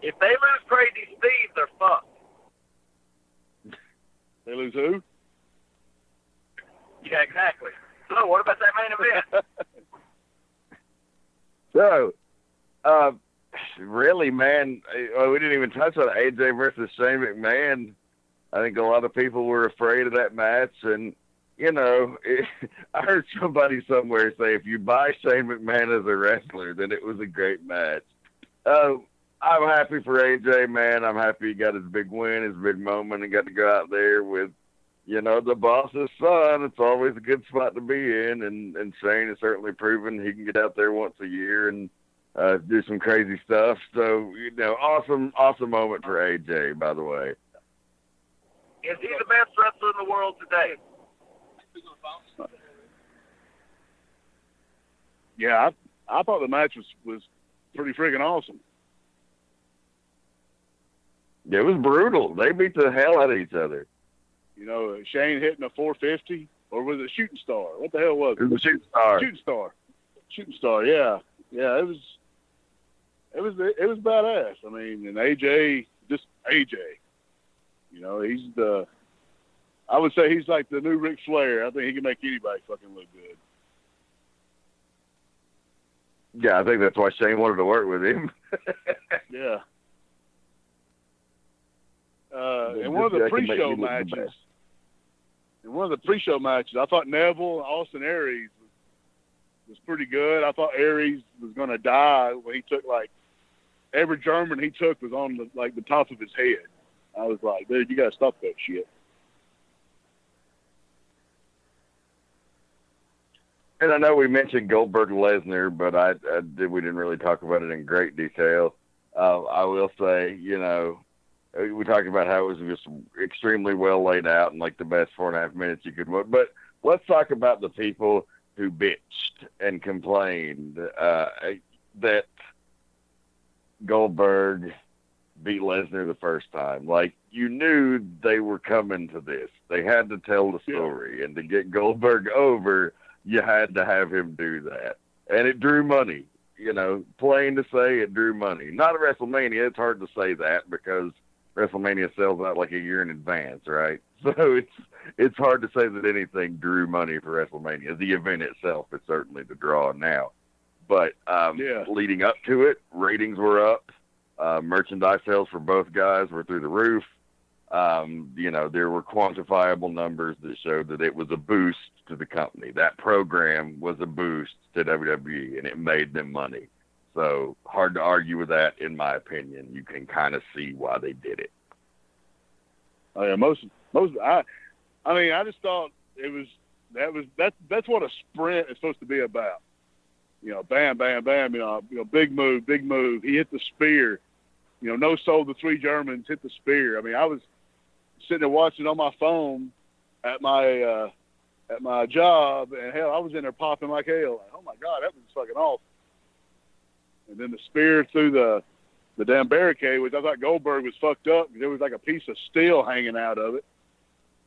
If they lose Crazy Steve, they're fucked. They lose who? Yeah, exactly. So, what about that main event? So, really, man, we didn't even touch on AJ versus Shane McMahon. I think a lot of people were afraid of that match, and I heard somebody somewhere say if you buy Shane McMahon as a wrestler, then it was a great match. I'm happy for AJ, man. I'm happy he got his big win, his big moment, and got to go out there with, the boss's son. It's always a good spot to be in, and Shane has certainly proven he can get out there once a year and do some crazy stuff. So, awesome moment for AJ, by the way. Is he the best wrestler in the world today? Yeah, I thought the match was pretty freaking awesome. It was brutal. They beat the hell out of each other. Shane hitting a 450, or was it a shooting star? What the hell was it? It was a shooting star. Shooting star. Yeah. It was badass. I mean, and AJ, just AJ. I would say he's like the new Ric Flair. I think he can make anybody fucking look good. Yeah, I think that's why Shane wanted to work with him. Yeah. And one of the pre-show matches, I thought Neville and Austin Aries was pretty good. I thought Aries was going to die when he took every German he took was on the top of his head. I was like, dude, you got to stop that shit. And I know we mentioned Goldberg Lesnar, but we didn't really talk about it in great detail. I will say, we talked about how it was just extremely well laid out and the best 4.5 minutes you could watch. But let's talk about the people who bitched and complained that Goldberg beat Lesnar the first time. You knew they were coming to this. They had to tell the story. And to get Goldberg over, you had to have him do that. And it drew money. Plain to say, it drew money. Not at WrestleMania. It's hard to say that because WrestleMania sells out a year in advance, right? So it's hard to say that anything drew money for WrestleMania. The event itself is certainly the draw now. But leading up to it, ratings were up. Merchandise sales for both guys were through the roof. There were quantifiable numbers that showed that it was a boost to the company. That program was a boost to WWE, and it made them money. So hard to argue with that, in my opinion. You can kind of see why they did it. Oh yeah, I just thought that's what a sprint is supposed to be about. Bam, bam, bam. Big move. He hit the spear. No sold the three Germans, hit the spear. I mean, I was sitting there watching on my phone at my job, and hell, I was in there popping like hell. Oh my God, that was fucking awesome. And then the spear through the damn barricade, which I thought Goldberg was fucked up because there was a piece of steel hanging out of it.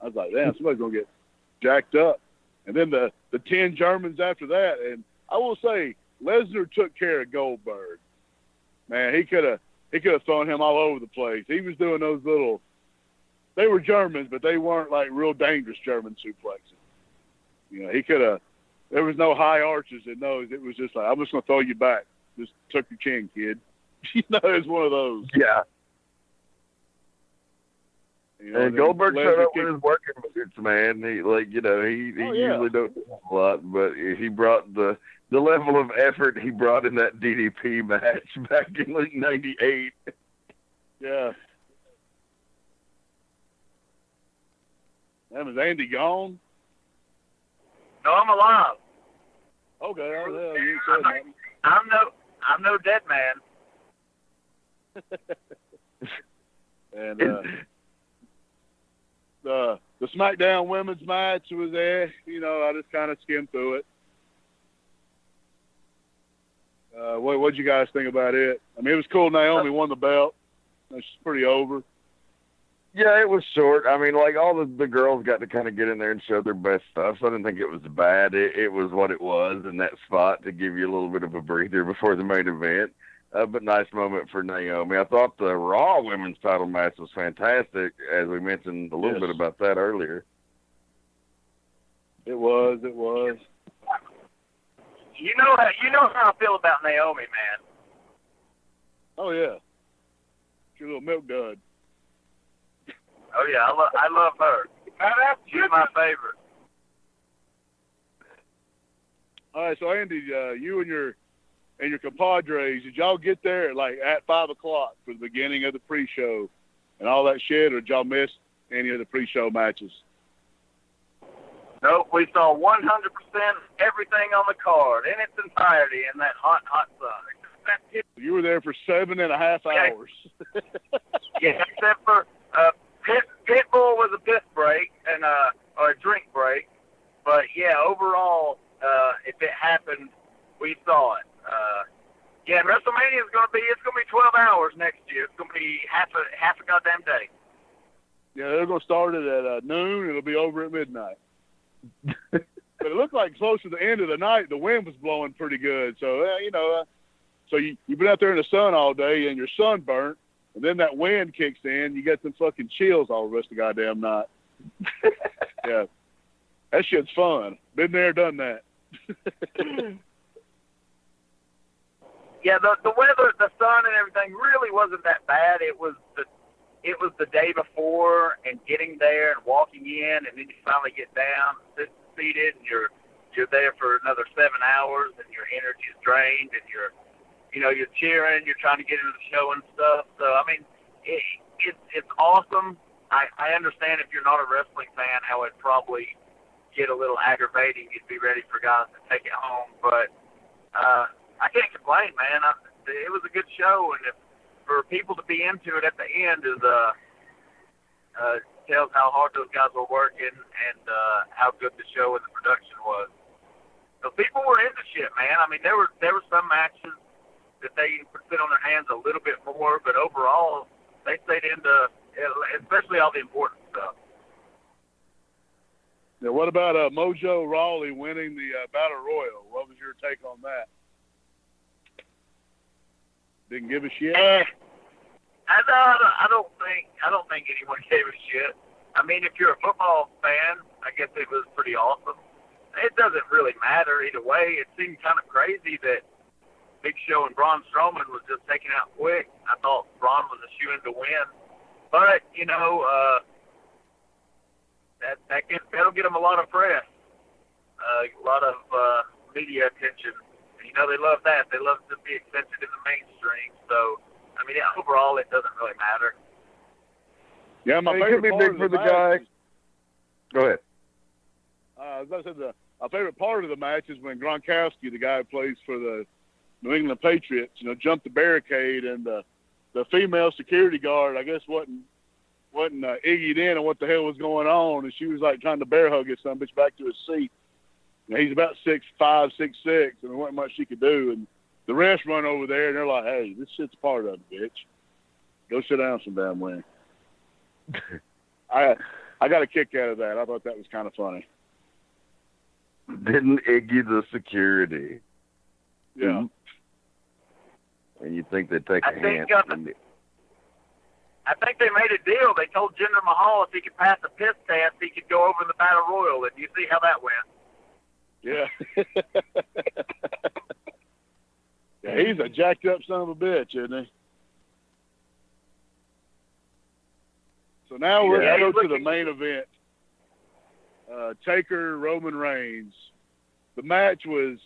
I was like, damn, somebody's gonna get jacked up. And then the 10 Germans after that, and I will say Lesnar took care of Goldberg. Man, he could have thrown him all over the place. He was doing those little. They were Germans, but they weren't real dangerous German suplexes. He could have. There was no high arches in those. It was just I'm just gonna throw you back. Just tuck your chin, kid. It was one of those. Yeah. And Goldberg showed up with his working boots, man. He usually don't do a lot, but he brought the level of effort he brought in that DDP match back in '98. Yeah. That was Andy gone? No, I'm alive. Okay. I'm no dead man. And the SmackDown women's match was there. I just kind of skimmed through it. What'd you guys think about it? I mean, it was cool. Naomi won the belt. She's pretty over. Yeah, it was short. I mean, all the girls got to kind of get in there and show their best stuff. So I didn't think it was bad. It was what it was in that spot to give you a little bit of a breather before the main event. But nice moment for Naomi. I thought the Raw women's title match was fantastic, as we mentioned a little bit about that earlier. It was. You know how I feel about Naomi, man. Oh yeah, she's a little milk dud. Oh yeah, I love her. She's my favorite. All right, so Andy, you and your compadres, did y'all get there at 5 o'clock for the beginning of the pre-show and all that shit, or did y'all miss any of the pre-show matches? Nope, we saw 100% everything on the card in its entirety in that hot sun. You were there for 7.5 hours. Yeah, except for Pitbull was a piss break and or a drink break. But yeah, overall, if it happened, we saw it. Yeah, and WrestleMania is going to be 12 hours next year. It's going to be half a goddamn day. Yeah, they're going to start it at noon. It'll be over at midnight. But it looked like close to the end of the night, the wind was blowing pretty good. So, so you've been out there in the sun all day and you're sunburnt, and then that wind kicks in. You get some fucking chills all the rest of the goddamn night. Yeah. That shit's fun. Been there, done that. Yeah, the weather, the sun and everything really wasn't that bad. It was the day before and getting there and walking in, and then you finally get down, seated, and you're there for another 7 hours, and your energy is drained, and you're cheering, you're trying to get into the show and stuff. So I mean, it's awesome. I understand if you're not a wrestling fan how it'd probably get a little aggravating. You'd be ready for guys to take it home, but I can't complain, man. It was a good show, and for people to be into it at the end tells how hard those guys were working and how good the show and the production was. So people were into shit, man. I mean, there were some matches that they would sit on their hands a little bit more, but overall they stayed into, especially all the important stuff. Now, what about Mojo Rawley winning the Battle Royal? What was your take on that? Didn't give a shit. I don't think anyone gave a shit. I mean, if you're a football fan, I guess it was pretty awesome. It doesn't really matter either way. It seemed kind of crazy that Big Show and Braun Strowman was just taken out quick. I thought Braun was a shoo-in to win, but that'll get them a lot of press, a lot of media attention. They love that. They love to be accepted in the mainstream. So, I mean, overall, it doesn't really matter. Yeah, my favorite be part big of for the the guy. Go ahead. I was about to say my favorite part of the match is when Gronkowski, the guy who plays for the New England Patriots, jumped the barricade, and the female security guard, I guess, wasn't iggyed in on what the hell was going on, and she was like trying to bear hug his son bitch back to his seat. He's about 6'5", 6'6", and there wasn't much she could do. And the rest run over there, and they're like, "Hey, this shit's part of it, bitch. Go sit down some damn way." I got a kick out of that. I thought that was kind of funny. Didn't Iggy the security? Yeah. And you think they'd take a hand? I think they made a deal. They told Jinder Mahal if he could pass a piss test, he could go over in the Battle Royal. And you see how that went. Yeah. Yeah, he's a jacked up son of a bitch, isn't he? So now we're going to go to the main event. Taker, Roman Reigns. The match was,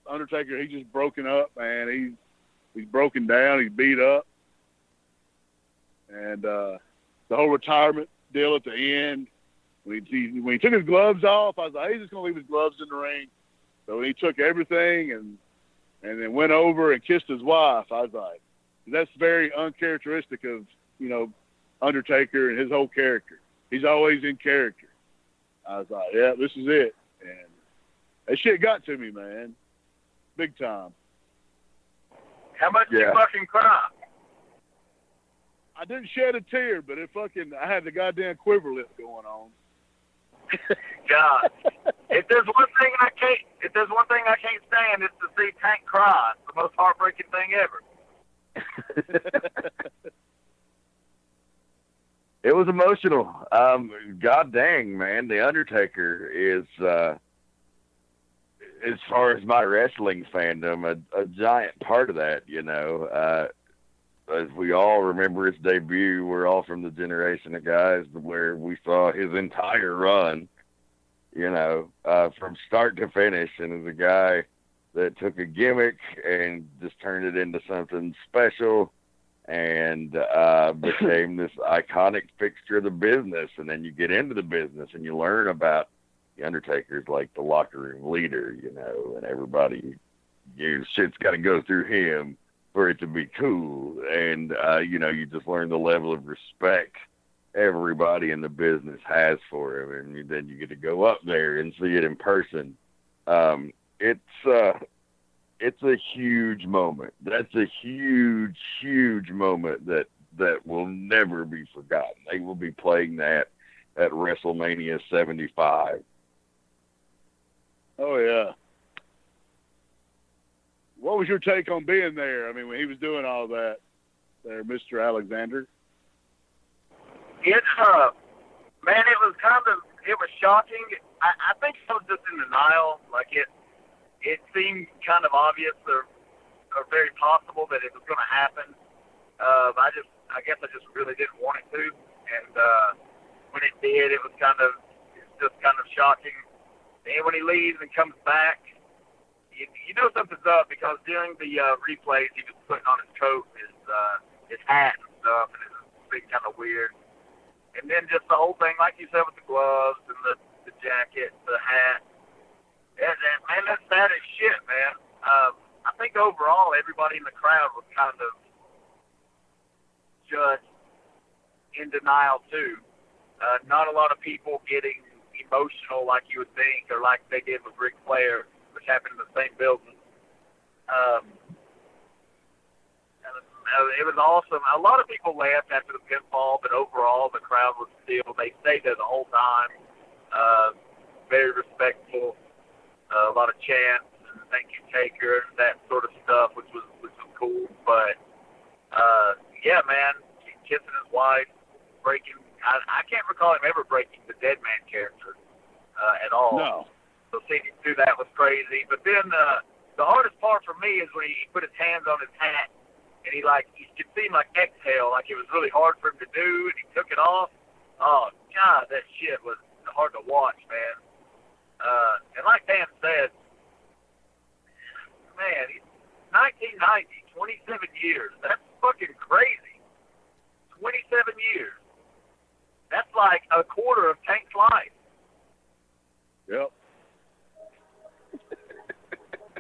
Undertaker, he's just broken up, man. He's broken down. He's beat up. And the whole retirement deal at the end, when he took his gloves off, I was like, he's just going to leave his gloves in the ring. So when he took everything and then went over and kissed his wife, I was like, that's very uncharacteristic of, Undertaker and his whole character. He's always in character. I was like, yeah, this is it. And that shit got to me, man. Big time. How much did you fucking cry? I didn't shed a tear, but I had the goddamn quiver lip going on. God, if there's one thing I can't stand, it's to see Tank cry. It's the most heartbreaking thing ever. It was emotional. God dang, man, the Undertaker is, as far as my wrestling fandom, a giant part of that. As we all remember his debut, we're all from the generation of guys where we saw his entire run, from start to finish, and is a guy that took a gimmick and just turned it into something special and became this iconic fixture of the business. And then you get into the business and you learn about the Undertaker's like the locker room leader, and everybody, shit's got to go through him for it to be cool. And, you just learn the level of respect everybody in the business has for him. And then you get to go up there and see it in person. It's a huge moment. That's a huge, huge moment that will never be forgotten. They will be playing that at WrestleMania 75. Oh, yeah. What was your take on being there? I mean, when he was doing all that there, Mr. Alexander? It, man, it was shocking. I think I was just in denial. Like, it seemed kind of obvious or very possible that it was going to happen. I guess I just really didn't want it to. And when it did, it's just kind of shocking. And when he leaves and comes back, you know something's up, because during the replays, he was putting on his coat, his hat and stuff, and it was being kind of weird. And then just the whole thing, like you said, with the gloves and the jacket, the hat. Man, that's sad as shit, man. I think overall, everybody in the crowd was kind of just in denial, too. Not a lot of people getting emotional like you would think, or like they did with Ric Flair, which happened in the same building. It was awesome. A lot of people laughed after the pinfall, but overall, the crowd was they stayed there the whole time. Very respectful. A lot of chants and thank you, Taker, and that sort of stuff, which was cool. But yeah, man, kissing his wife, breaking. I can't recall him ever breaking the dead man character at all. No. So seeing him do that was crazy. But then the hardest part for me is when he put his hands on his hat and he could seem like exhale, like it was really hard for him to do, and he took it off. Oh God, that shit was hard to watch, man. And like Dan said, man, 1990, 27 years. That's fucking crazy. 27 years. That's like a quarter of Tank's life. Yep.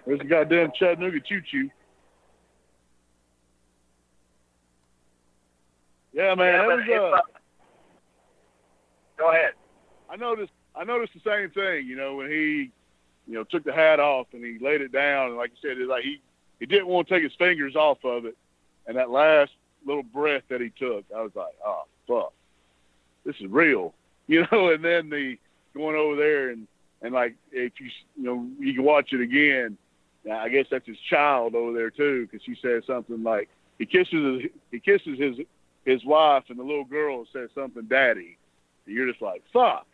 There's a goddamn Chattanooga choo-choo. Yeah, man. Yeah, go ahead. I noticed the same thing, when he, took the hat off and he laid it down, and like you said, it's like he didn't want to take his fingers off of it. And that last little breath that he took, I was like, oh, fuck. This is real. And then the going over there and like, if you can watch it again. Now, I guess that's his child over there too, because she says something like he kisses his wife, and the little girl says something, "Daddy." And you're just like, fuck.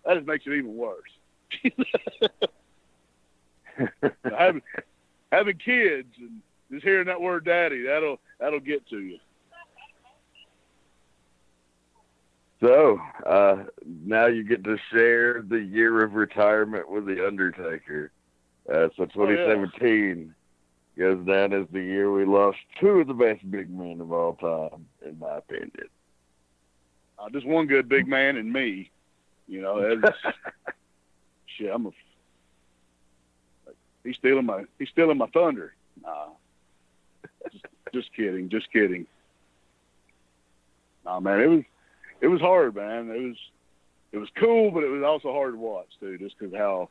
That just makes it even worse. having kids and just hearing that word "daddy," that'll get to you. So, now you get to share the year of retirement with The Undertaker. So 2017 goes down as the year we lost two of the best big men of all time, in my opinion. Just one good big man and me. That's, shit, he's stealing my thunder. Nah. Just kidding. Nah, man, it was hard, man. It was cool, but it was also hard to watch too, just because how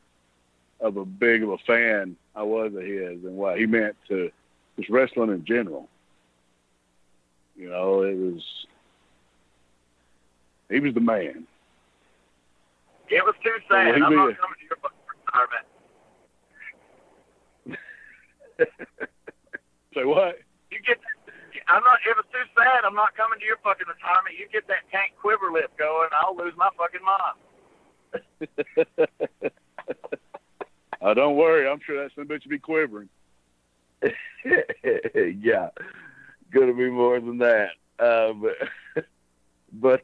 of a big of a fan I was of his and what he meant to just wrestling in general. He was the man. It was too sad. I'm not coming to your retirement. Say what? It was too sad. I'm not coming to your fucking retirement. You get that Tank quiver lip going, I'll lose my fucking mind. Don't worry. I'm sure that son bitch will be quivering. Yeah, gonna be more than that. But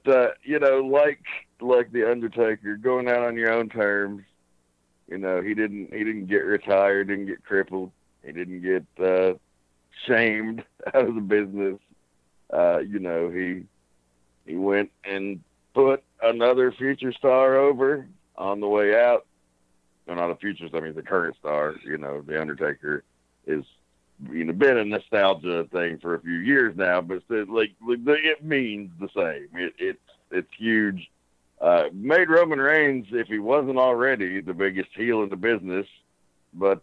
like like the Undertaker, going out on your own terms. You know, he didn't get retired, didn't get crippled, he didn't get shamed out of the business. You know, he went and put another future star over on the way out. Well, not a future star, I mean the current star. You know, the Undertaker is, you know, been a nostalgia thing for a few years now, but like it means the same. It's huge. Made Roman Reigns, if he wasn't already, the biggest heel in the business, but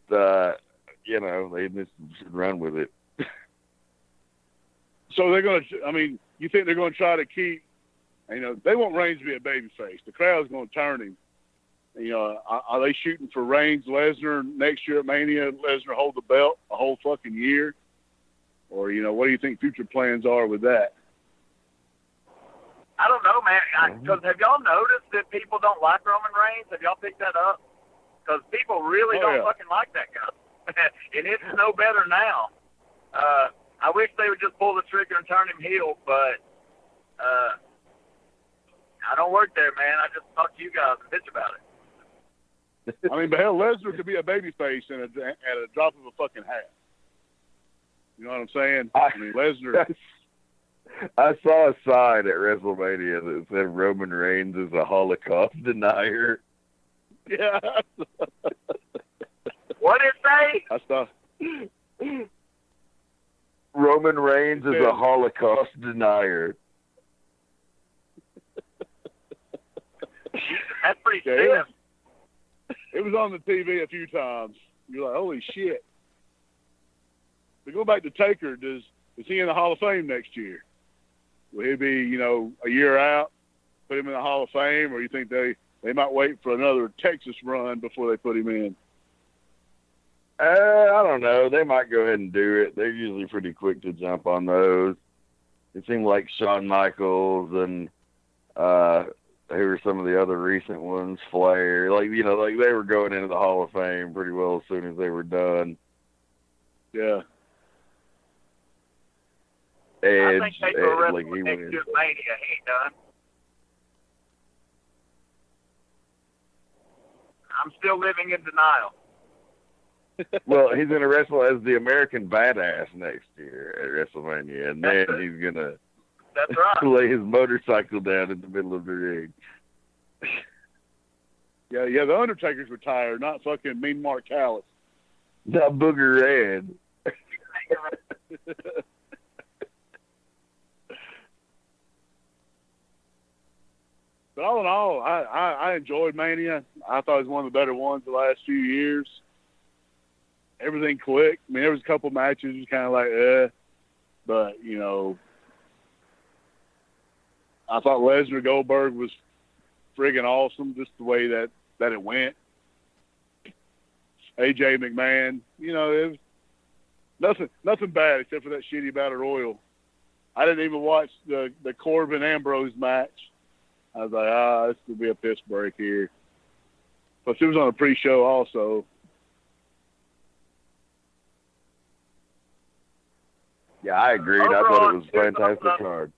you know, they just should run with it. So they're going to, I mean, you think they're going to try to keep, you know, they want Reigns to be a babyface. The crowd's going to turn him. You know, are they shooting for Reigns, Lesnar next year at Mania? Lesnar hold the belt a whole fucking year? Or, you know, what do you think future plans are with that? I don't know, man. Because have y'all noticed that people don't like Roman Reigns? Have y'all picked that up? Because people really don't fucking like that guy. And it's no better now. I wish they would just pull the trigger and turn him heel, but I don't work there, man. I just talk to you guys and bitch about it. I mean, but hell, Lesnar could be a babyface at a drop of a fucking hat. You know what I'm saying? I mean, Lesnar. I saw a sign at WrestleMania that said Roman Reigns is a Holocaust denier. Yeah. What did it say? I saw. Roman Reigns is a Holocaust denier. That's pretty stiff. It was on the TV a few times. You're like, holy shit. To go back to Taker, is he in the Hall of Fame next year? Will he be, you know, a year out, put him in the Hall of Fame, or you think they might wait for another Texas run before they put him in? I don't know. They might go ahead and do it. They're usually pretty quick to jump on those. It seemed like Shawn Michaels and who were some of the other recent ones, Flair. Like, you know, like they were going into the Hall of Fame pretty well as soon as they were done. Yeah. Edge, I think they go wrestle like he next went. year's Mania. He ain't done. I'm still living in denial. Well, he's going to wrestle as the American Badass next year at WrestleMania, and then he's going to lay his motorcycle down in the middle of the ring. Yeah, the Undertaker's retired, not fucking Mean Mark Callis. Not Booger Red. But all in all, I enjoyed Mania. I thought it was one of the better ones the last few years. Everything clicked. I mean, there was a couple matches was kind of like, but, you know, I thought Lesnar Goldberg was friggin' awesome, just the way that it went. AJ McMahon, you know, it was nothing bad except for that shitty Battle Royal. I didn't even watch the Corbin Ambrose match. I was like, this could be a piss break here. Plus, it was on a pre-show also. Yeah, I agreed. I thought it was a fantastic card.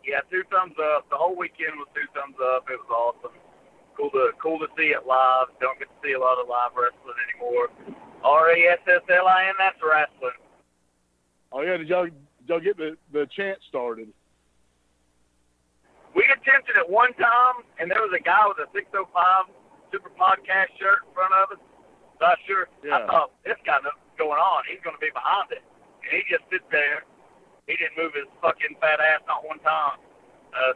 Yeah, 2 thumbs up. The whole weekend was 2 thumbs up. It was awesome. Cool to see it live. Don't get to see a lot of live wrestling anymore. RASSLIN, that's wrestling. Oh yeah, did y'all get the chant started? We attempted it one time, and there was a guy with a 605 Super Podcast shirt in front of us. So I thought, this guy knows what's going on. He's going to be behind it. And he just sits there. He didn't move his fucking fat ass not one time.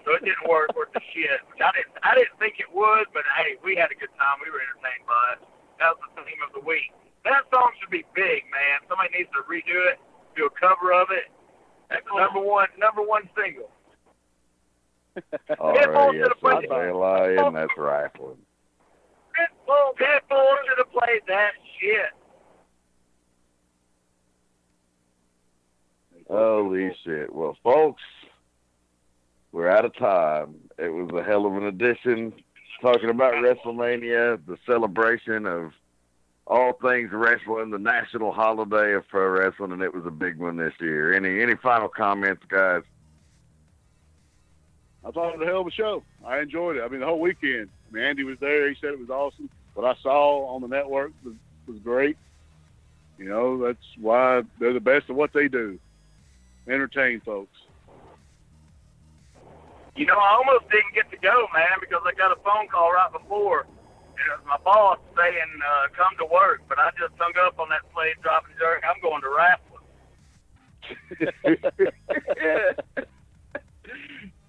So it didn't work worth the shit. Which I didn't think it would, but hey, we had a good time. We were entertained by it. That was the theme of the week. That song should be big, man. Somebody needs to redo it, do a cover of it. That's the number one single. All right, yes, and that's wrestling. Pitbull should have played that shit. Holy shit. Well, folks, we're out of time. It was a hell of an edition talking about WrestleMania, the celebration of all things wrestling, the national holiday of pro wrestling, and it was a big one this year. Any final comments, guys? I thought it was a hell of a show. I enjoyed it. I mean, the whole weekend. I mean, Andy was there. He said it was awesome. What I saw on the network was great. You know, that's why they're the best at what they do. Entertain folks. You know, I almost didn't get to go, man, because I got a phone call right before. And it was my boss saying, come to work. But I just hung up on that slave dropping jerk. I'm going to wrestling.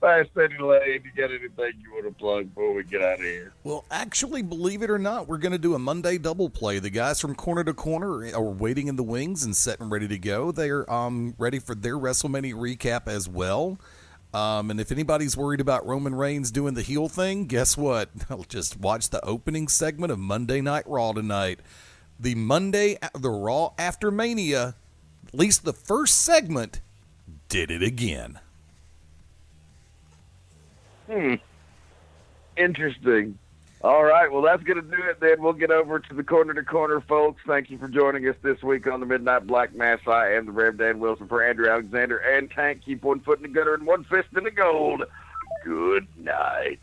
Fast Eddie Layne, you got anything you want to plug before we get out of here? Well, actually, believe it or not, we're going to do a Monday double play. The guys from Corner to Corner are waiting in the wings and set and ready to go. They're ready for their WrestleMania recap as well. And if anybody's worried about Roman Reigns doing the heel thing, guess what? Just watch the opening segment of Monday Night Raw tonight. The Raw after Mania, at least the first segment, did it again. Interesting. All right, well, that's going to do it then. We'll get over to the Corner to Corner, folks. Thank you for joining us this week on the Midnight Black Mass. I am the Rev Dan Wilson for Andrew Alexander and Tank. Keep one foot in the gutter and one fist in the gold. Good night.